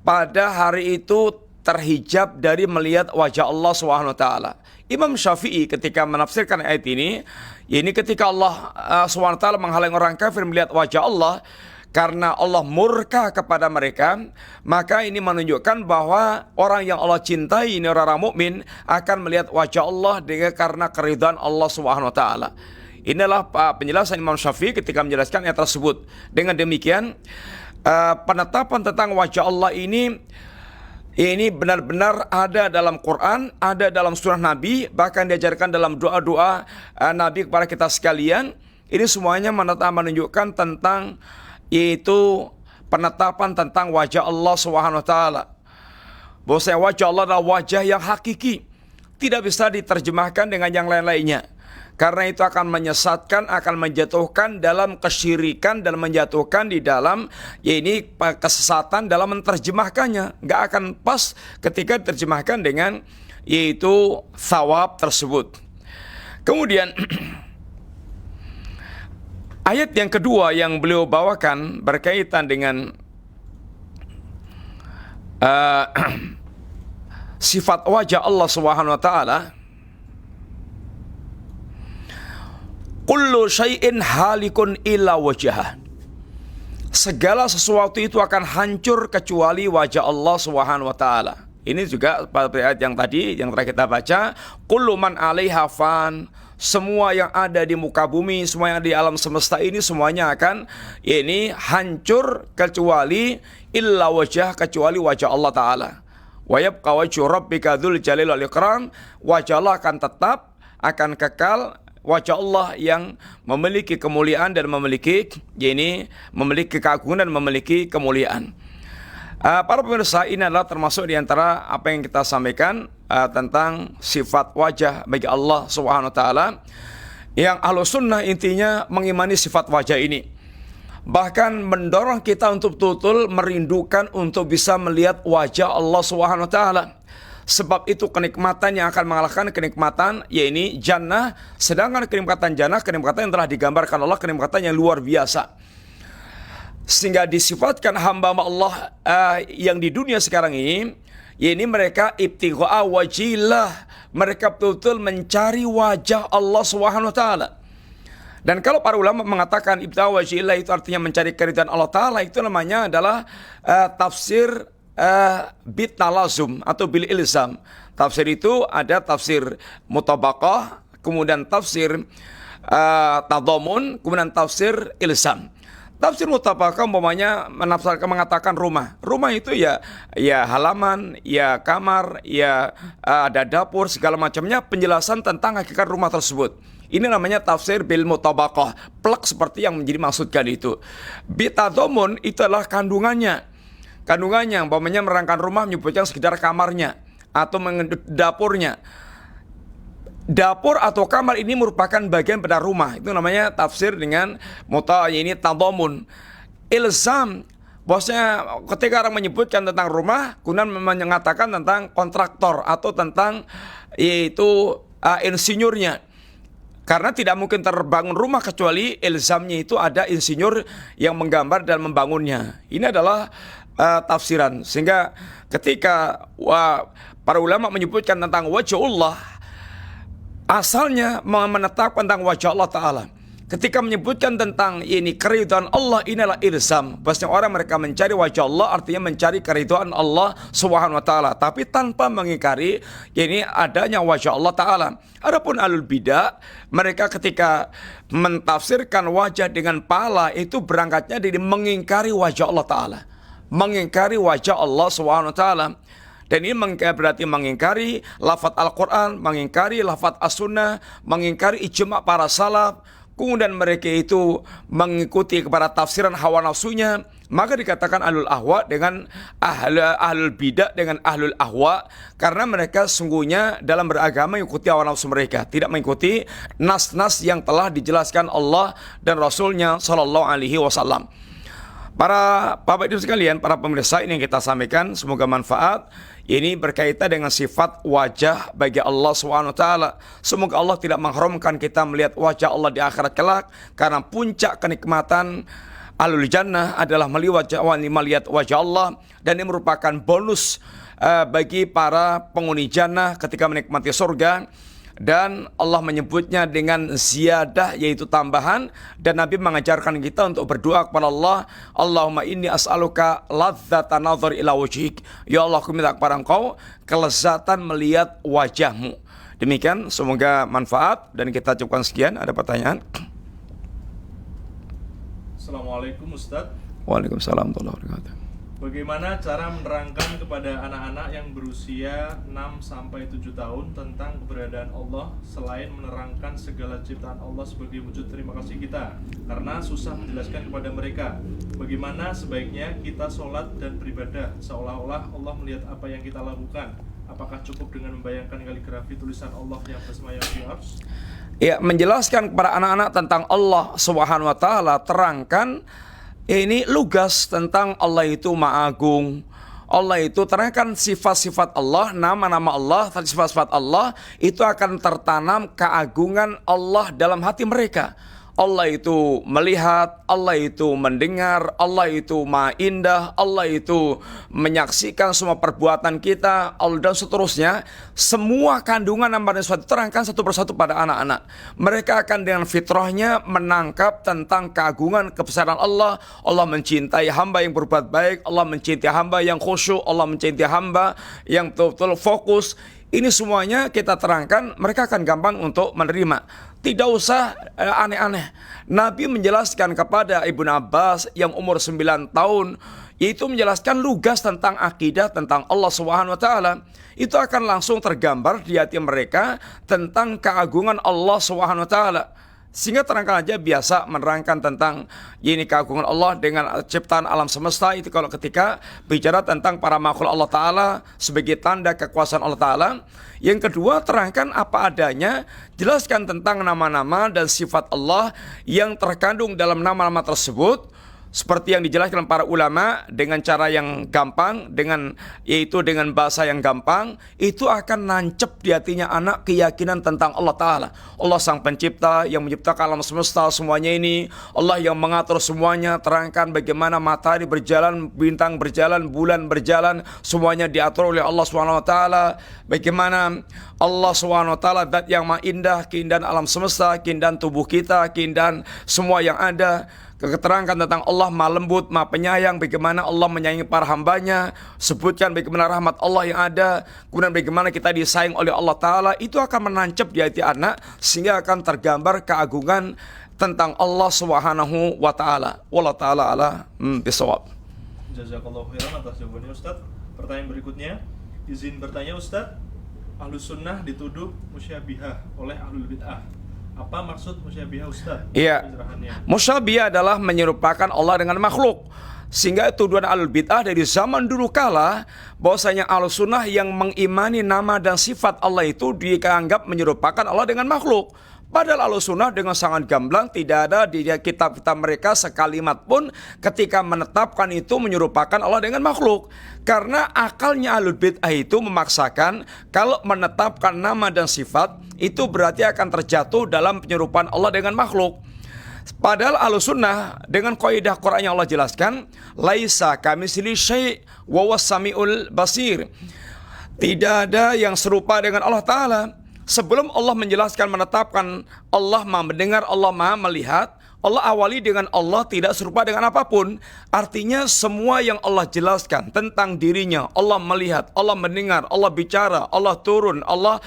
pada hari itu terhijab dari melihat wajah Allah Subhanahu wa taala. Imam Syafi'i ketika menafsirkan ayat ini ketika Allah Subhanahu wa taala menghalangi orang kafir melihat wajah Allah karena Allah murka kepada mereka, maka ini menunjukkan bahwa orang yang Allah cintai, ini orang-orang mukmin, akan melihat wajah Allah dengan karena keridhaan Allah Subhanahu wa taala. Inilah penjelasan Imam Syafi'i ketika menjelaskan ayat tersebut. Dengan demikian, penetapan tentang wajah Allah ini benar-benar ada dalam Quran, ada dalam surah Nabi, bahkan diajarkan dalam doa-doa Nabi kepada kita sekalian. Ini semuanya menunjukkan tentang yaitu penetapan tentang wajah Allah Subhanahu wa taala. Bahwasanya wajah Allah adalah wajah yang hakiki, tidak bisa diterjemahkan dengan yang lain-lainnya. Karena itu akan menyesatkan, akan menjatuhkan dalam kesyirikan dan menjatuhkan di dalam kesesatan dalam menerjemahkannya. Nggak akan pas ketika diterjemahkan dengan yaitu thawab tersebut. Kemudian ayat yang kedua yang beliau bawakan berkaitan dengan sifat wajah Allah Subhanahu wa taala. Kullu syai'in halikun illa wajhah. Segala sesuatu itu akan hancur kecuali wajah Allah Subhanahu wa taala. Ini juga pada ayat yang tadi yang telah kita baca, kullu man 'alaiha fan. Semua yang ada di muka bumi, semua yang ada di alam semesta ini semuanya akan hancur kecuali illa wajah, kecuali wajah Allah taala. Wa yabqa wajhu rabbika dzul jalali wal ikram. Wajah Allah akan tetap, akan kekal, wajah Allah yang memiliki kemuliaan dan memiliki keagungan dan memiliki kemuliaan. Para pemirsa, ini adalah termasuk di antara apa yang kita sampaikan tentang sifat wajah bagi Allah Subhanahu wa taala. Yang Ahlus Sunnah intinya mengimani sifat wajah ini. Bahkan mendorong kita untuk betul-betul merindukan untuk bisa melihat wajah Allah Subhanahu wa taala. Sebab itu kenikmatan yang akan mengalahkan kenikmatan yaitu jannah. Sedangkan kenikmatan jannah, kenikmatan yang telah digambarkan Allah, kenikmatan yang luar biasa. Sehingga disifatkan hamba Allah yang di dunia sekarang ini mereka ibtigha'a wajhillah, mereka betul-betul mencari wajah Allah Subhanahu wa taala. Dan kalau para ulama mengatakan ibtigha'a wajhillah itu artinya mencari keridhaan Allah taala, itu namanya adalah tafsir bitalazum atau bil ilzam. Tafsir itu ada tafsir mutabaqah, kemudian tafsir tadhamun, kemudian tafsir ilzam. Tafsir mutabaqah umpamanya mengatakan rumah. Rumah itu ya halaman, ya kamar, ya ada dapur, segala macamnya, penjelasan tentang hakikat rumah tersebut. Ini namanya tafsir bil mutabaqah, plek seperti yang menjadi maksudkan itu. Bitadhamun itu adalah kandungannya. Kandungannya umpamanya merangkan rumah menyebutkan sekedar kamarnya atau dapurnya. Dapur atau kamar ini merupakan bagian pada rumah. Itu namanya tafsir dengan tadhamun. Ilzam, bosnya ketika orang menyebutkan tentang rumah, kemudian mengatakan tentang kontraktor atau tentang insinyurnya. Karena tidak mungkin terbangun rumah kecuali ilzamnya itu ada insinyur yang menggambar dan membangunnya. Ini adalah tafsiran. Sehingga ketika para ulama menyebutkan tentang wajhullah, asalnya menetapkan tentang wajah Allah Ta'ala. Ketika menyebutkan tentang keridhaan Allah, inilah ilzam. Bahwasanya orang mereka mencari wajah Allah artinya mencari keridhaan Allah Subhanahu wa taala, tapi tanpa mengingkari adanya wajah Allah Ta'ala. Adapun ahlul bidah, mereka ketika mentafsirkan wajah dengan pala itu berangkatnya dari mengingkari wajah Allah Ta'ala, mengingkari wajah Allah Subhanahu wa taala. Dan ini berarti mengingkari lafaz Al-Quran, mengingkari lafaz As-Sunnah, mengingkari ijma' para salaf. Kemudian mereka itu mengikuti kepada tafsiran hawa nafsunya. Maka dikatakan ahlul ahwa dengan ahlul bidah dengan ahlul ahwa. Karena mereka sungguhnya dalam beragama mengikuti hawa nafsu mereka, tidak mengikuti nas-nas yang telah dijelaskan Allah dan Rasulnya Sallallahu Alaihi Wasallam. Para Bapak Ibu sekalian, para pemirsa, ini yang kita sampaikan semoga manfaat. Ini berkaitan dengan sifat wajah bagi Allah SWT. Semoga Allah tidak mengharamkan kita melihat wajah Allah di akhirat kelak, karena puncak kenikmatan Ahlul Jannah adalah melihat wajah Allah, dan ini merupakan bonus bagi para penghuni jannah ketika menikmati surga. Dan Allah menyebutnya dengan ziyadah, yaitu tambahan. Dan Nabi mengajarkan kita untuk berdoa kepada Allah, Allahumma inni as'aluka ladzata nazar ila wajhik. Ya Allah, aku minta kepada Engkau kelezatan melihat wajahmu. Demikian, semoga manfaat, dan kita cukupkan sekian. Ada pertanyaan? Assalamualaikum Ustadz. Waalaikumsalam warahmatullahi wabarakatuh. Bagaimana cara menerangkan kepada anak-anak yang berusia 6-7 tahun tentang keberadaan Allah selain menerangkan segala ciptaan Allah sebagai wujud terima kasih kita? Karena susah menjelaskan kepada mereka. Bagaimana sebaiknya kita sholat dan beribadah seolah-olah Allah melihat apa yang kita lakukan? Apakah cukup dengan membayangkan kaligrafi tulisan Allah yang bersemayam di arsy? Ya, menjelaskan kepada anak-anak tentang Allah Subhanahu wa taala, terangkan ini lugas tentang Allah itu Maha Agung. Allah itu terangkan sifat-sifat Allah, nama-nama Allah, sifat-sifat Allah, itu akan tertanam keagungan Allah dalam hati mereka. Allah itu melihat, Allah itu mendengar, Allah itu Maha Indah, Allah itu menyaksikan semua perbuatan kita, dan seterusnya. Semua kandungan nama dan sifat terangkan satu persatu pada anak-anak. Mereka akan dengan fitrahnya menangkap tentang keagungan kebesaran Allah. Allah mencintai hamba yang berbuat baik, Allah mencintai hamba yang khusyuk, Allah mencintai hamba yang betul-betul fokus. Ini semuanya kita terangkan, mereka akan gampang untuk menerima. Tidak usah aneh-aneh. Nabi menjelaskan kepada Ibnu Abbas yang umur 9 tahun, yaitu menjelaskan lugas tentang akidah tentang Allah Subhanahu wa taala. Itu akan langsung tergambar di hati mereka tentang keagungan Allah Subhanahu wa taala. Sehingga terangkan aja biasa menerangkan tentang ini keagungan Allah dengan ciptaan alam semesta. Itu kalau ketika bicara tentang para makhluk Allah Ta'ala sebagai tanda kekuasaan Allah Ta'ala. Yang kedua, terangkan apa adanya, jelaskan tentang nama-nama dan sifat Allah yang terkandung dalam nama-nama tersebut, seperti yang dijelaskan para ulama dengan cara yang gampang, yaitu dengan bahasa yang gampang. Itu akan nancep di hatinya anak keyakinan tentang Allah Ta'ala. Allah sang pencipta yang menciptakan alam semesta semuanya ini. Allah yang mengatur semuanya. Terangkan bagaimana matahari berjalan, bintang berjalan, bulan berjalan, semuanya diatur oleh Allah SWT. Bagaimana Allah SWT zat yang maha indah, keindahan alam semesta, keindahan tubuh kita, keindahan semua yang ada. Keterangan tentang Allah maha lembut, maha penyayang, bagaimana Allah menyayangi para hambanya. Sebutkan bagaimana rahmat Allah yang ada, kemudian bagaimana kita disayang oleh Allah Ta'ala. Itu akan menancap di hati anak, sehingga akan tergambar keagungan tentang Allah Subhanahu wa Ta'ala. Wallahu ta'ala ala bisawab. Jazakallahu khairan atas jawabannya Ustadz. Pertanyaan berikutnya, izin bertanya Ustadz, Ahlus Sunnah dituduh musyabihah oleh Ahlul Bid'ah. Apa maksud musyabihah Ustaz? Iya, musyabihah adalah menyerupakan Allah dengan makhluk. Sehingga tuduhan Ahlul Bid'ah dari zaman dulu kala, bahwasanya Ahlus Sunnah yang mengimani nama dan sifat Allah itu dianggap menyerupakan Allah dengan makhluk. Padahal Ahlus Sunnah dengan sangat gamblang, tidak ada di kitab-kitab mereka sekalimat pun ketika menetapkan itu menyerupakan Allah dengan makhluk. Karena akalnya Ahlul Bid'ah itu memaksakan kalau menetapkan nama dan sifat itu berarti akan terjatuh dalam penyerupaan Allah dengan makhluk. Padahal Ahlus Sunnah dengan kaidah Quran yang Allah jelaskan, laisa kamitsli syai' wa huwas samiul basir. Tidak ada yang serupa dengan Allah Ta'ala. Sebelum Allah menjelaskan, menetapkan Allah maha mendengar, Allah maha melihat, Allah awali dengan Allah tidak serupa dengan apapun. Artinya semua yang Allah jelaskan tentang dirinya, Allah melihat, Allah mendengar, Allah bicara, Allah turun, Allah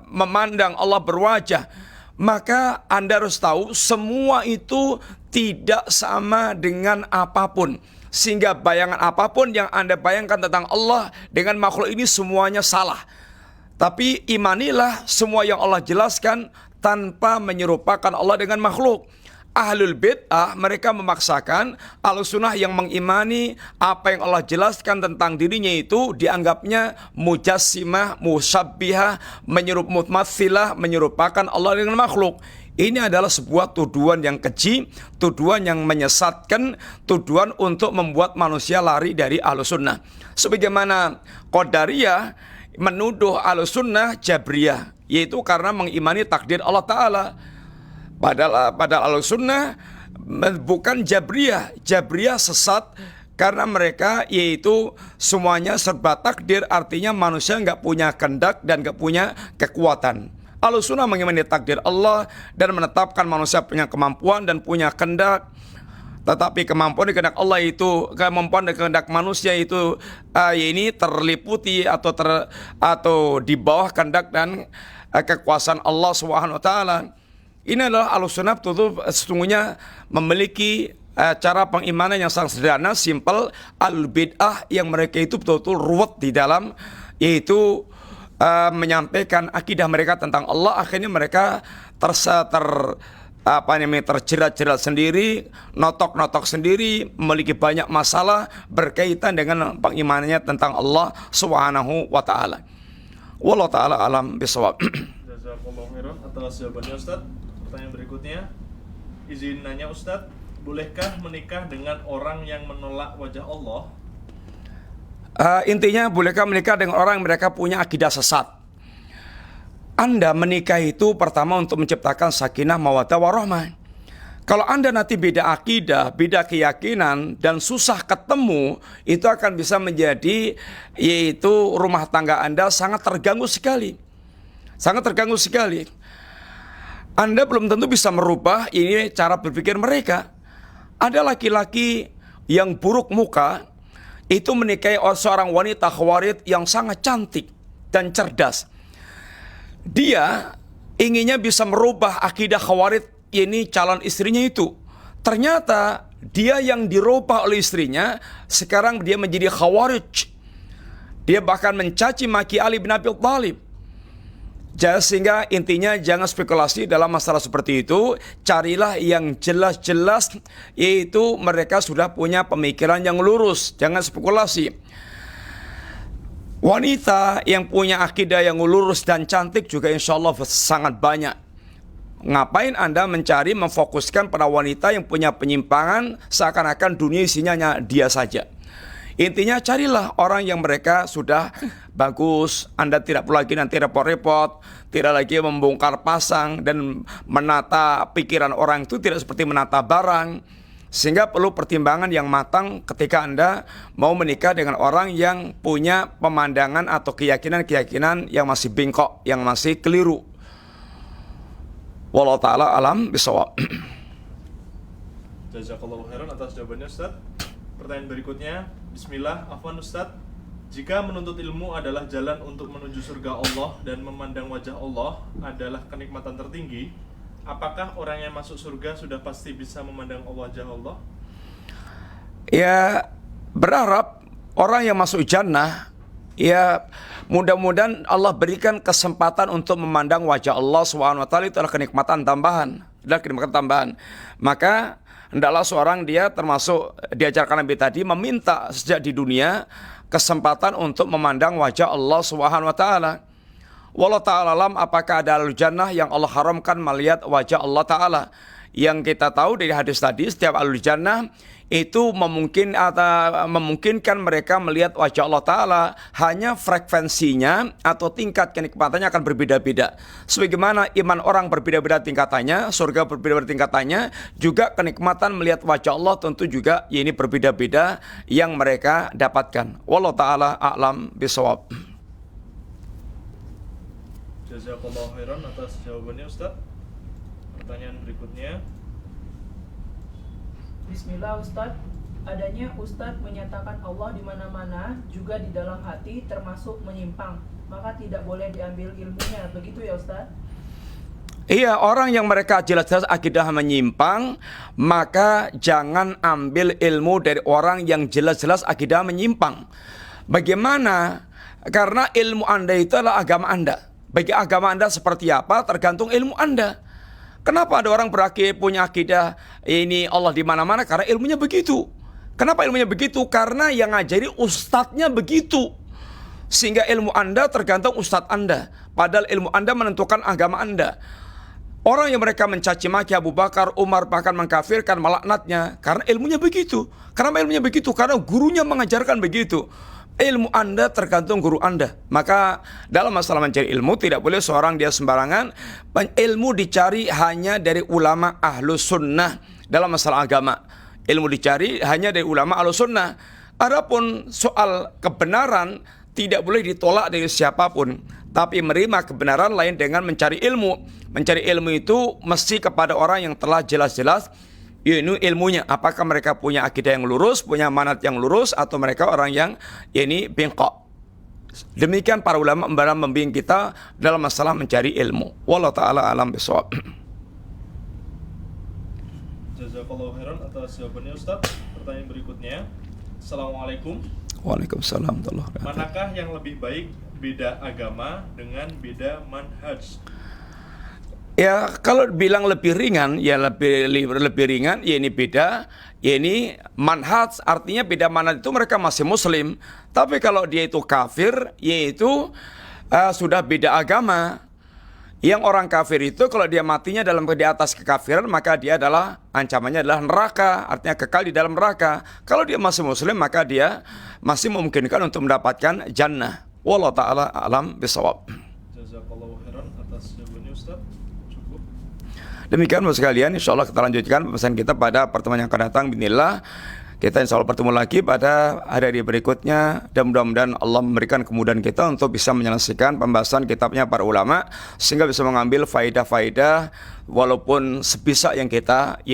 memandang, Allah berwajah. Maka Anda harus tahu semua itu tidak sama dengan apapun. Sehingga bayangan apapun yang Anda bayangkan tentang Allah dengan makhluk ini semuanya salah. Tapi imanilah semua yang Allah jelaskan tanpa menyerupakan Allah dengan makhluk. Ahlul Bid'ah mereka memaksakan, Ahlus Sunnah yang mengimani apa yang Allah jelaskan tentang dirinya itu dianggapnya mujassimah, musyabbihah, menyerupakan Allah dengan makhluk. Ini adalah sebuah tuduhan yang keji, tuduhan yang menyesatkan, tuduhan untuk membuat manusia lari dari Ahlussunnah. Sebagaimana Qadariyah menuduh Ahlussunnah Jabriyah, yaitu karena mengimani takdir Allah Ta'ala. Padahal Ahlussunnah bukan Jabriyah. Jabriyah sesat karena mereka yaitu semuanya serba takdir, artinya manusia nggak punya kehendak dan nggak punya kekuatan. Ahlussunnah mengimani takdir Allah dan menetapkan manusia punya kemampuan dan punya kehendak. Tetapi kemampuan dan kehendak Allah itu, kemampuan dan kehendak manusia itu ini terliputi atau di bawah kehendak dan kekuasaan Allah Subhanahu wa taala. Ini adalah Ahlussunnah betul sesungguhnya memiliki cara pengimanan yang sangat sederhana, simpel. Al-bid'ah yang mereka itu betul-betul ruwet di dalam, yaitu menyampaikan akidah mereka tentang Allah. Akhirnya mereka terjerat-jerat sendiri, notok-notok sendiri, memiliki banyak masalah berkaitan dengan pengimanannya tentang Allah Subhanahu wa taala. Wallahu taala alam bisawab. Jazakallahu khairan atas jawabannya Ustaz. Pertanyaan berikutnya, izin nanya Ustaz, bolehkah menikah dengan orang yang menolak wajah Allah? Intinya bolehkah menikah dengan orang yang mereka punya akidah sesat? Anda menikah itu pertama untuk menciptakan sakinah mawaddah warahmah. Kalau Anda nanti beda akidah, beda keyakinan dan susah ketemu, itu akan bisa menjadi yaitu rumah tangga Anda sangat terganggu sekali. Sangat terganggu sekali. Anda belum tentu bisa merubah ini cara berpikir mereka. Ada laki-laki yang buruk muka itu menikahi seorang wanita khawarij yang sangat cantik dan cerdas. Dia inginnya bisa merubah akidah khawarij ini calon istrinya itu. Ternyata dia yang dirubah oleh istrinya, sekarang dia menjadi khawarij. Dia bahkan mencaci maki Ali bin Abi Thalib. Sehingga intinya jangan spekulasi dalam masalah seperti itu. Carilah yang jelas-jelas, yaitu mereka sudah punya pemikiran yang lurus. Jangan spekulasi. Wanita yang punya akidah yang lurus dan cantik juga insya Allah sangat banyak. Ngapain Anda mencari, memfokuskan pada wanita yang punya penyimpangan, seakan-akan dunia isinya dia saja. Intinya carilah orang yang mereka sudah bagus. Anda tidak perlu lagi nanti repot-repot, tidak lagi membongkar pasang dan menata pikiran orang itu tidak seperti menata barang. Sehingga perlu pertimbangan yang matang ketika Anda mau menikah dengan orang yang punya pemandangan atau keyakinan-keyakinan yang masih bengkok, yang masih keliru. Wallahu ta'ala alam bisawab. Jazakallahu khairan atas jawabannya Ustaz. Pertanyaan berikutnya, bismillah, afwan Ustaz. Jika menuntut ilmu adalah jalan untuk menuju surga Allah dan memandang wajah Allah adalah kenikmatan tertinggi, apakah orang yang masuk surga sudah pasti bisa memandang wajah Allah? Ya, berharap orang yang masuk jannah, ya mudah-mudahan Allah berikan kesempatan untuk memandang wajah Allah SWT. Itu adalah kenikmatan tambahan. Maka hendaklah seorang dia termasuk diajarkan Nabi tadi meminta sejak di dunia kesempatan untuk memandang wajah Allah Subhanahu wa taala. Wallahu ta'ala alam, apakah ada ahlul jannah yang Allah haramkan melihat wajah Allah Ta'ala? Yang kita tahu dari hadis tadi, setiap ahlul jannah itu memungkinkan mereka melihat wajah Allah Ta'ala. Hanya frekuensinya atau tingkat kenikmatannya akan berbeda-beda. Sebagaimana iman orang berbeda-beda tingkatannya, surga berbeda-beda tingkatannya, juga kenikmatan melihat wajah Allah tentu juga ini berbeda-beda yang mereka dapatkan. Wallahu ta'ala a'lam bisawab. Jazakallahu khairan atas jawabannya Ustaz. Pertanyaan berikutnya, Bismillah Ustadz, adanya Ustadz menyatakan Allah di mana-mana juga di dalam hati termasuk menyimpang, maka tidak boleh diambil ilmunya, begitu ya Ustadz? Iya, orang yang mereka jelas-jelas akidah menyimpang, maka jangan ambil ilmu dari orang yang jelas-jelas akidah menyimpang. Bagaimana? Karena ilmu Anda itu adalah agama Anda. Bagi agama Anda seperti apa tergantung ilmu Anda. Kenapa ada orang punya akidah ini Allah di mana-mana? Karena ilmunya begitu. Kenapa ilmunya begitu? Karena yang ngajari ustadznya begitu. Sehingga ilmu Anda tergantung ustadz Anda. Padahal ilmu Anda menentukan agama Anda. Orang yang mereka mencaci maki Abu Bakar, Umar, bahkan mengkafirkan, melaknatnya karena ilmunya begitu. Karena ilmunya begitu, karena gurunya mengajarkan begitu. Ilmu Anda tergantung guru Anda. Maka dalam masalah mencari ilmu tidak boleh seorang dia sembarangan. Ilmu dicari hanya dari ulama ahlu sunnah dalam masalah agama. Ilmu dicari hanya dari ulama ahlu sunnah. Adapun soal kebenaran tidak boleh ditolak dari siapapun, tapi menerima kebenaran lain dengan mencari ilmu. Mencari ilmu itu mesti kepada orang yang telah jelas-jelas ini ilmunya. Apakah mereka punya akidah yang lurus, punya manhaj yang lurus, atau mereka orang yang ini bengkok. Demikian para ulama membimbing kita dalam masalah mencari ilmu. Wallahu taala alam bisawab. Jazakallahu khairan atas jawabannya Ustaz. Pertanyaan berikutnya. Assalamualaikum. Waalaikumsalam warahmatullahi wabarakatuh. Manakah yang lebih baik, beda agama dengan beda manhaj? Ya, kalau bilang lebih ringan, ya lebih ringan, ya ini beda, ya ini manhaj, artinya beda manhaj itu mereka masih muslim. Tapi kalau dia itu kafir, yaitu sudah beda agama. Yang orang kafir itu kalau dia matinya di atas kekafiran, maka dia adalah ancamannya adalah neraka, artinya kekal di dalam neraka. Kalau dia masih muslim, maka dia masih memungkinkan untuk mendapatkan jannah. Wallahu taala alam bisawab. Jazakallahu khairan atas jawabannya Ustaz. Cukup. Demikian Bapak sekalian, insyaallah kita lanjutkan pembahasan kita pada pertemuan yang akan datang bismillah. Kita insya Allah bertemu lagi pada hari berikutnya, dan mudah-mudahan Allah memberikan kemudahan kita untuk bisa menyelesaikan pembahasan kitabnya para ulama, sehingga bisa mengambil faedah-faedah walaupun sebisa yang kita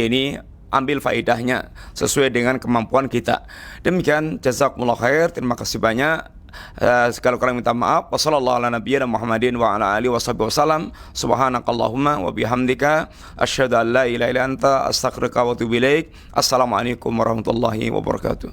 ambil faedahnya sesuai dengan kemampuan kita. Demikian, jazakumullah khair, terima kasih banyak. Segala kurang minta maaf. Wassallallahu ala nabiyyina Muhammadin wa ala alihi wasallam. Subhanakallahumma wa bihamdika asyhadu an la ilaha illa anta astaghfiruka wa atubu ilaik. Assalamualaikum warahmatullahi wabarakatuh.